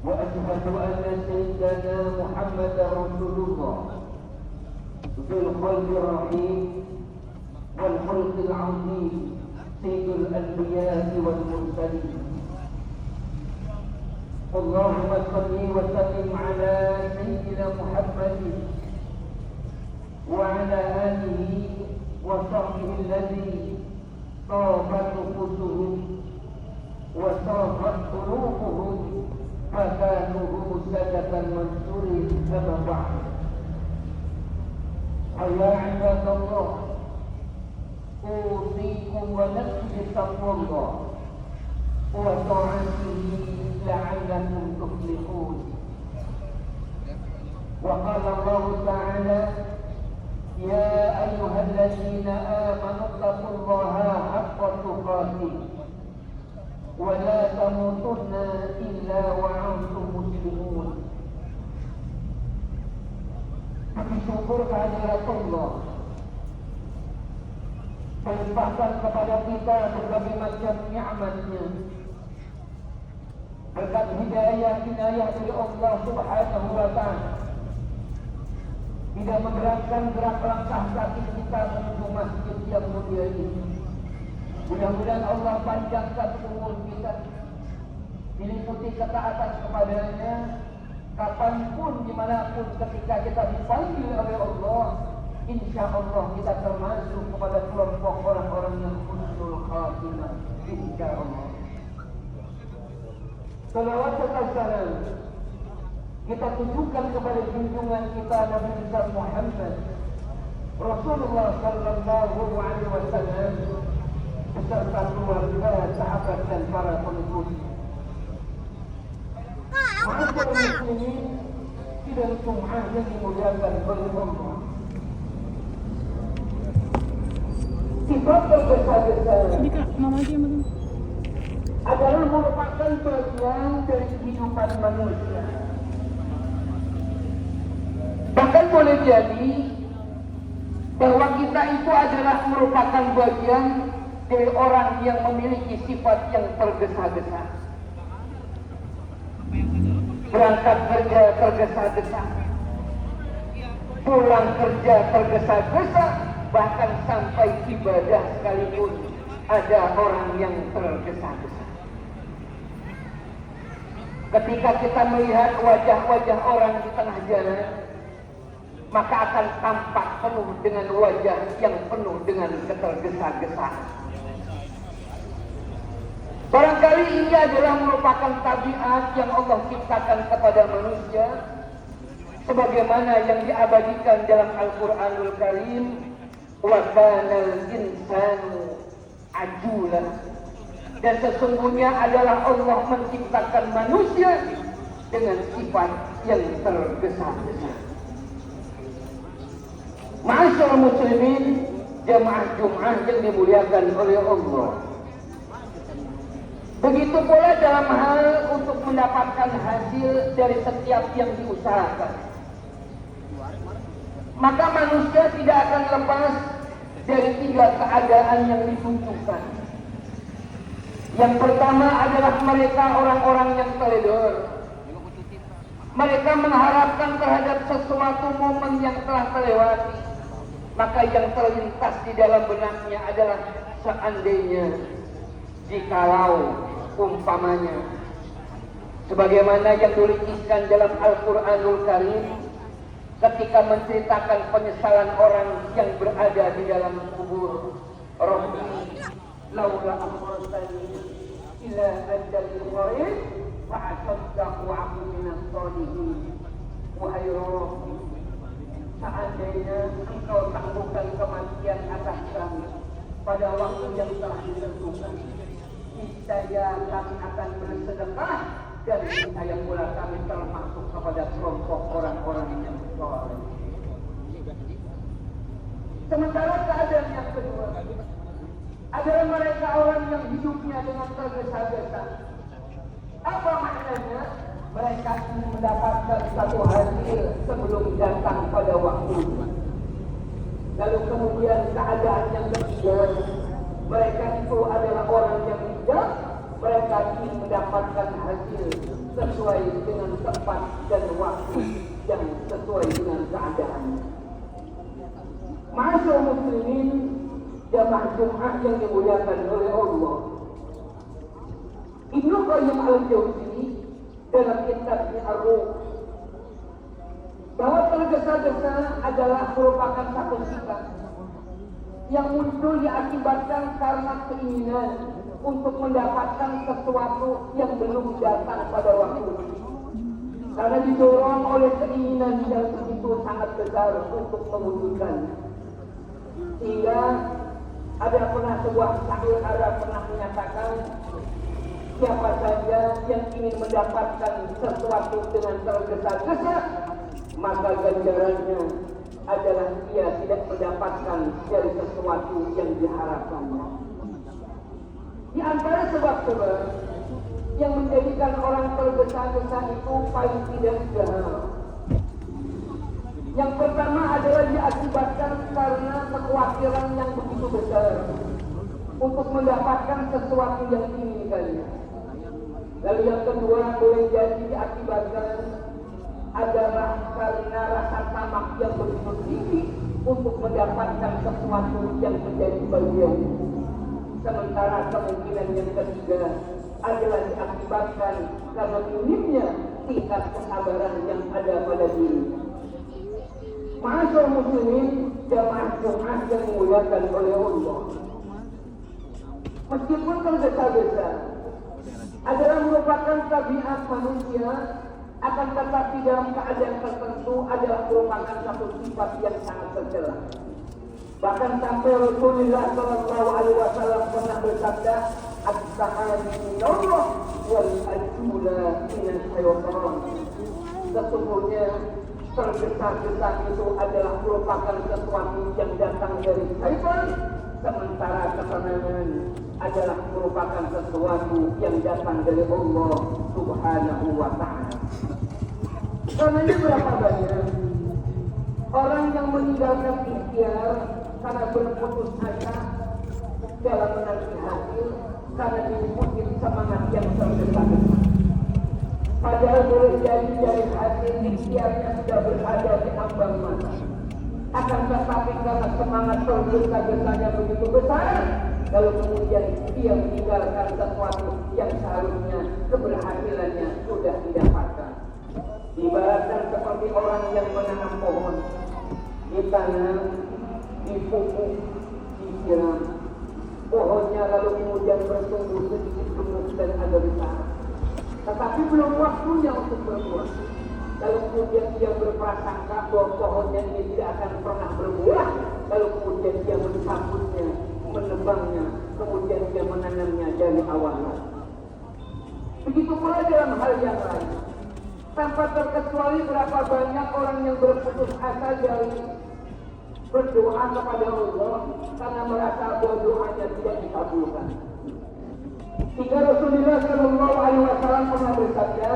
وأشهد أن سيدنا محمد رسول الله ذو الخلق الرحيم والخلق العظيم سيد الأنبياء والمرسلين. اللهم صل وسلم على سيدنا محمد وعلى آله وصحبه الذي طابت نفوسهم وصافت قلوبهم فكانوا سدة المنصور. أما بعد، فيا عباد الله، أوصيكم ونفسي بتقوى الله وطاعته لعلكم تفلحون. وقال الله تعالى: يا أيها الذين آمنوا اتقوا الله حق تقاته ولا تموتن إلا وأنتم مسلمون. Bersyukur kehadirat Allah, melimpahkan kepada kita berbagai macam nikmat-Nya, berkat hidayah inayah dari Allah Subhanahu wa Ta'ala, tidak menggerakkan gerak langkah kaki kita menuju masjid yang mulia ini. Mudah-mudahan Allah panjangkan umur kita, diliputi ketaatan kepadanya, kapanpun, dimanapun, ketika kita dipanggil oleh Allah, insya Allah kita termasuk kepada kelompok orang-orang yang husnul khatimah, insya Allah. Salawat serta salam kita tujukan kepada junjungan kita Nabi Muhammad Rasulullah sallallahu alaihi wasallam beserta keluarga, sahabat dan para pengikutnya. Ma'asyiral muslimin, sidang Jumat yang dimuliakan oleh Allah, sifat terbesar-besar adalah merupakan bagian dari kehidupan manusia. Bahkan boleh jadi bahwa kita itu adalah merupakan bagian dari orang yang memiliki sifat yang tergesa-gesa. Berangkat kerja tergesa-gesa, pulang kerja tergesa-gesa, bahkan sampai ibadah sekalipun ada orang yang tergesa-gesa. Ketika kita melihat wajah-wajah orang di tengah jalan, maka akan tampak penuh dengan wajah yang penuh dengan ketergesa-gesaan. Barangkali ini adalah merupakan tabiat yang Allah ciptakan kepada manusia, sebagaimana yang diabadikan dalam Al-Quranul Karim, wa kanal insanu ajula. Dan sesungguhnya adalah Allah menciptakan manusia dengan sifat yang tergesa-gesa. Ma'asyiral muslimin, jamaah Jumat yang dimuliakan oleh Allah. Begitu pula dalam hal untuk mendapatkan hasil dari setiap yang diusahakan. Maka manusia tidak akan lepas dari tiga keadaan yang ditunjukkan. Yang pertama adalah mereka orang-orang yang teledor. Mereka mengharapkan terhadap sesuatu momen yang telah terlewati. Maka yang terlintas di dalam benaknya adalah seandainya, jikalau, umpamanya. Sebagaimana yang dilukiskan dalam Al-Quranul Karim ketika menceritakan penyesalan orang yang berada di dalam kubur. Rabbi laula akhartani ila ajalin qarib fa'asaddaqu wa akun minas shalihin. Wahai Rabbi, seandainya engkau tangguhkan kematian atas kami pada waktu yang telah ditentukan, niscaya kami akan bersedekah dan niscaya pula kami termasuk kepada kelompok orang-orang yang saleh. Sementara keadaan yang kedua adalah mereka orang yang hidupnya dengan tergesa-gesa. Apa maknanya? Mereka ingin mendapatkan satu hasil sebelum datang pada waktunya. Lalu kemudian keadaan yang ketiga, mereka itu adalah orang yang bijak. Mereka ingin mendapatkan hasil sesuai dengan tempat dan waktu yang sesuai dengan keadaan. Ma'asyiral muslimin, jamaah Jumat yang dimuliakan oleh Allah. Ibnu Qayyim al-Jauzi dalam kitabnya Ar-Ruh bahwa tergesa-gesa adalah merupakan satu sifat yang muncul diakibatkan karena keinginan untuk mendapatkan sesuatu yang belum datang pada waktu. Karena didorong oleh keinginan yang begitu sangat besar untuk mewujudkannya. Sehingga ada pernah sebuah syair Arab pernah menyatakan, siapa saja yang ingin mendapatkan sesuatu dengan tergesa-gesa, maka ganjarannya adalah dia tidak mendapatkan dari sesuatu yang diharapkannya. Di antara sebab-sebab yang menjadikan orang tergesa-gesa itu paling tidak jahil. Yang pertama adalah diakibatkan karena kekhawatiran yang begitu besar untuk mendapatkan sesuatu yang diinginkannya. Lalu yang kedua boleh jadi diakibatkan adalah karena rasa tamak yang begitu tinggi untuk mendapatkan sesuatu yang menjadi bagian. Sementara kemungkinan yang ketiga adalah diakibatkan karena minimnya tingkat kesabaran yang ada pada diri. Ma'asyiral muslimin, jamaah Jumat yang dimuliakan oleh Allah. Meskipun tergesa-gesa adalah merupakan tabiat manusia, akan tetapi dalam keadaan tertentu adalah merupakan satu sifat yang sangat tercela. Bahkan sampai Rasulullah Shallallahu Alaihi Wasallam pernah bersabda, "As-sa'adu minallah wal ajula minas syaitan." Sesungguhnya tergesa-gesa itu adalah merupakan sesuatu yang datang dari syaitan, sementara ketenangan adalah merupakan sesuatu yang datang dari Allah Subhanahu wa Ta'ala. Karena berapa banyak orang yang meninggalkan ikhtiar karena berputus asa dalam menanti hasil karena diikuti semangat yang tergesa-gesa. Padahal boleh jadi dari hasil ikhtiarnya sudah berada di ambang mata. Akan tetapi karena semangat tergesa-gesanya begitu besar, lalu kemudian dia meninggalkan sesuatu yang seharusnya keberhasilannya sudah didapatkan. Ibaratkan seperti orang yang menanam pohon, ditanam, dipupuk, disiram. Pohonnya lalu kemudian bertumbuh sedikit gemuk dan agak besar. Tetapi belum waktunya untuk berbuah. Lalu kemudian dia berprasangka bahwa pohonnya ini tidak akan pernah berbuah. Lalu kemudian dia mencabutnya, menebangnya, kemudian dia menanamnya dari awal. Begitu pula dalam hal yang lain. Tanpa terkecuali berapa banyak orang yang berputus asa dari berdoa kepada Allah karena merasa bahwa doanya tidak dikabulkan. Hingga Rasulullah Shallallahu Alaihi Wasallam pernah bersabda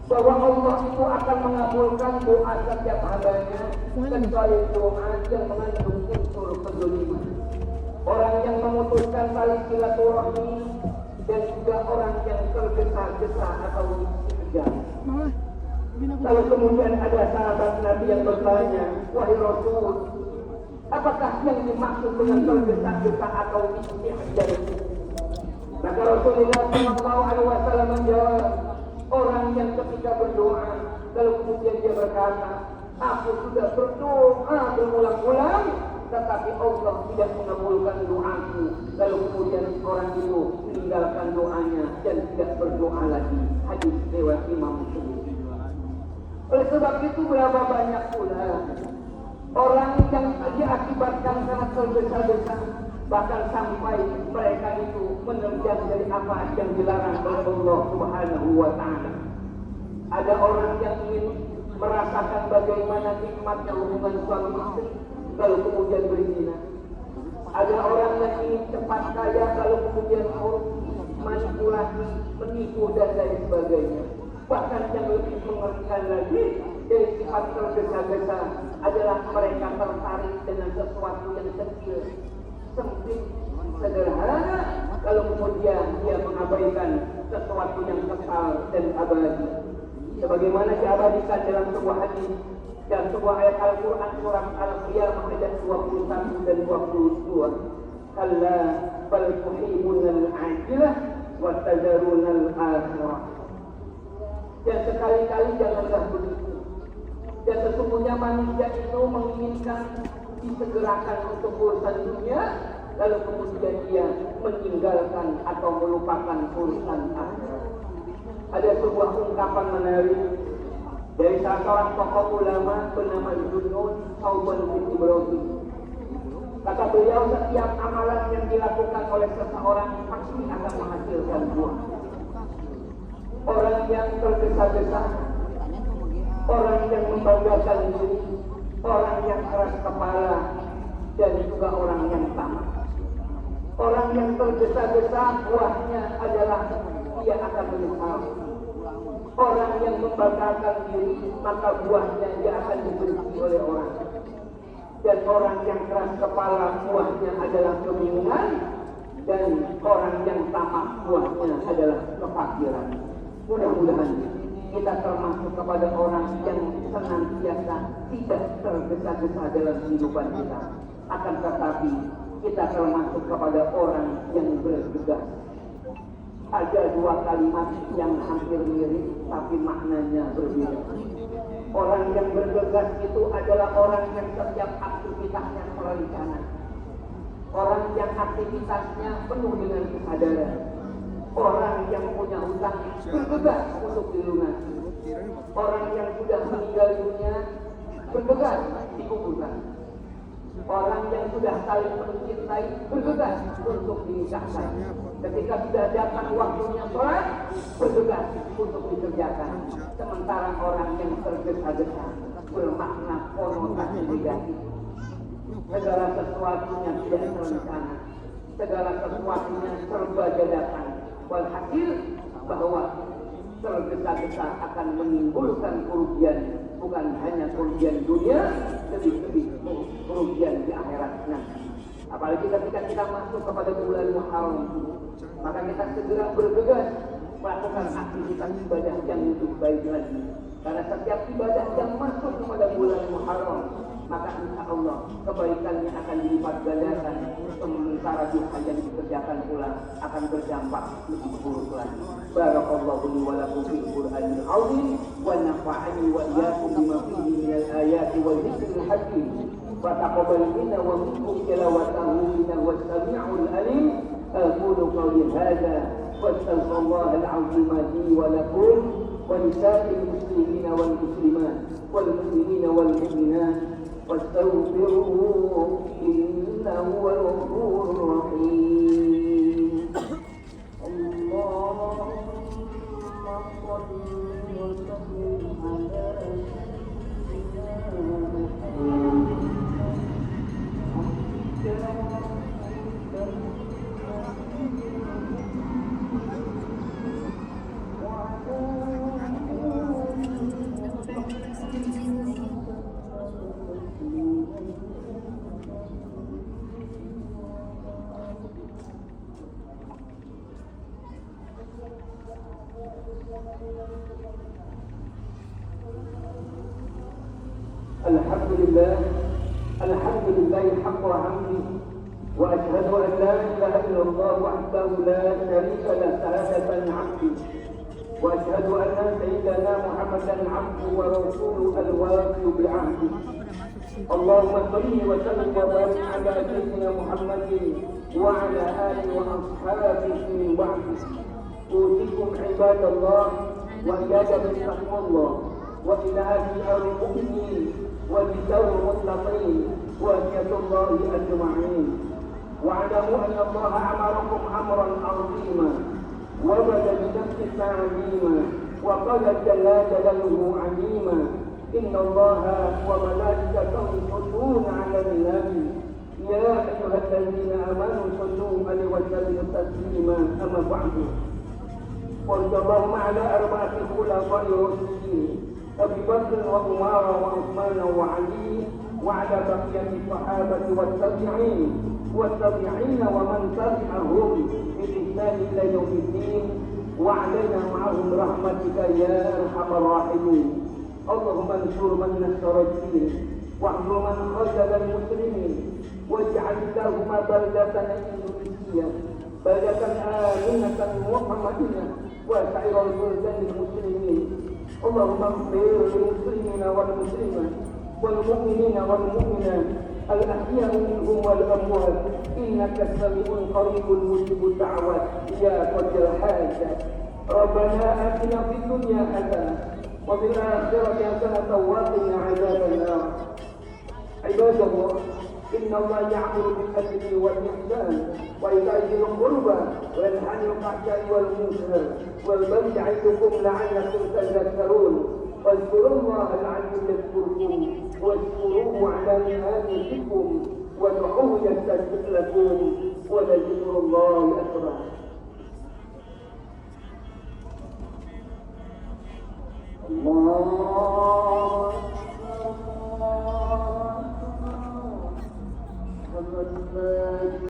bahwa Allah itu akan mengabulkan doa setiap hambanya kecuali doa yang mengandung unsur kezaliman. Orang yang memutuskan tali silaturahmi dan juga orang yang tergesa-gesa atau dikejar. Lalu kemudian ada sahabat Nabi yang bertanya, wahai Rasul, apakah yang dimaksud dengan tergesa-gesa atau dikejar? Maka Rasulullah SAW menjawab, orang yang ketika berdoa, lalu kemudian dia berkata, aku sudah berdoa berulang-ulang, tetapi Allah tidak mengabulkan doaku. Lalu kemudian orang itu meninggalkan doanya dan tidak berdoa lagi. Hadis riwayat Imam Muslim. Oleh sebab itu berapa banyak pula orang yang diakibatkan karena tergesa-gesa, bahkan sampai mereka itu menerjang dari apa yang dilarang oleh Allah Subhanahu wa Ta'ala. Ada orang yang ingin merasakan bagaimana nikmatnya hubungan suami istri, lalu kemudian berzina. Ada orang yang ingin cepat kaya, lalu kemudian manipulasi, menipu dan lain sebagainya. Bahkan yang lebih mengerikan lagi dari sifat tergesa-gesa adalah mereka tertarik dengan sesuatu yang kecil, sempit, sederhana, lalu kemudian dia mengabaikan sesuatu yang kekal dan abadi. Sebagaimana diabadikan dalam sebuah hadis dan sebuah ayat Al-Quran surah Al-Qiyamah ayat 21 dan 22. Kalla bal tuhibbunal ajilah wa tadharunal akhirah. Dan sekali-kali janganlah begitu. Dan sesungguhnya manusia itu menginginkan disegerakan untuk urusan dunia, lalu kemudian dia meninggalkan atau melupakan urusan akhirat. Ada sebuah ungkapan menarik dari salah seorang tokoh ulama bernama Junun Sauban bin Ibrahim. Kata beliau, setiap amalan yang dilakukan oleh seseorang pasti akan menghasilkan buah. Orang yang tergesa-gesa, orang yang membanggakan diri, orang yang keras kepala, dan juga orang yang tamak. Orang yang tergesa-gesa, buahnya adalah dia akan menyesal. Orang yang membanggakan diri, maka buahnya dia akan dibenci oleh orang. Dan orang yang keras kepala, buahnya adalah kebingungan. Dan orang yang tamak, buahnya adalah kefakiran. Mudah-mudahan kita termasuk kepada orang yang senantiasa tidak tergesa-gesa dalam kehidupan kita. Akan tetapi kita termasuk kepada orang yang bergegas. Ada dua kalimat yang hampir mirip tapi maknanya berbeda. Orang yang bergegas itu adalah orang yang setiap aktivitasnya terencana. Orang yang aktivitasnya penuh dengan kesadaran. Orang yang punya hutang bergegas untuk dilunasi. Orang yang sudah meninggal dunia bergegas dikuburkan. Orang yang sudah saling mencintai bergegas untuk dinikahkan. Ketika sudah datang waktunya sholat, bergegas untuk dikerjakan. Sementara orang yang tergesa-gesa bermakna konotasi negatif. Segala sesuatunya tidak terencana, segala sesuatunya serba dadakan. Walhasil bahwa tergesa-gesa akan menimbulkan kerugian, bukan hanya kerugian dunia, lebih-lebih kerugian di akhirat nanti. Apalagi ketika kita masuk kepada bulan Muharram, maka kita segera bergegas melakukan aktivitas ibadah yang lebih baik lagi. Karena setiap ibadah yang masuk kepada bulan Muharram, maka insya Allah kebaikannya akan dilipat gandakan. Sementara dosa yang dikerjakan pula akan berdampak lebih buruk lagi. Barakallahu li wa lakum fil Qur'anil azim wa nafa'ani wa iyyakum bima fihi minal ayati wal dzikril hakim. Wa taqabbal minna wa minkum tilawatahu innahu was-sami'ul alim. Aqulu qawli hadza wa astaghfirullahal azim li wa lakum wa lisa'il muslimina wal muslimat wal mu'minina wal mu'minat واستغفروه إنه هو الغفور الرحيم. اللهم صل وسلم على الحمد لله حق حمده وأشهد أن لا إله إلا الله وحده لا شريك له شهادة عبده وأشهد أن سيدنا محمدا عبده ورسوله الوافي بعهده. اللهم صل وسلم وبارك على سيدنا محمد وعلى آله وأصحابه من بعد. أوصيكم عباد الله وإياكم بتقوى الله وإلى هذه المؤمنين وبسر المطلقين وأشهد الله أجمعين. واعلموا أن الله أمركم أمرا عظيما وبدأ بنفسه تعليما وقال جل جلاله عليما إن الله وملائكته يصلون على النبي يا أيها الذين آمنوا صلوا عليه وسلموا تسليما. أما بعد وارض اللهم على أربعة الخلفاء الراشدين أبي بكر وعمر وعثمان وعلي وعلى بقية الصحابة والتابعين ومن تبعهم بإحسان إلى يوم الدين. وعلينا معهم برحمتك يا أرحم الراحمين. اللهم انصر من نصر الدين واحفظ من خذل المسلمين واجعل اللهم بلدتنا إندونيسيا بلدة آمنة مطمئنة وسائر البلدان المسلمين. اللهم اغفر للمسلمين والمسلمات والمؤمنين والمؤمنات الأحياء منهم والأموات إنك سميع قريب مجيب الدعوات يا قدر الحاجة. ربنا آتنا في الدنيا حسنة وفي الآخرة حسنة وقنا عذاب النار. عباد الله، إن الله يأمر بالعدل والإحسان وإيتاء ذي القربى وينهى عن الفحشاء والمنكر والبغي يعظكم لعلكم تذكرون. واذكروا الله العلي يذكركم واذكروه على نعمتكم وادعوه يستجب لكم ولذكر الله أكبر. الله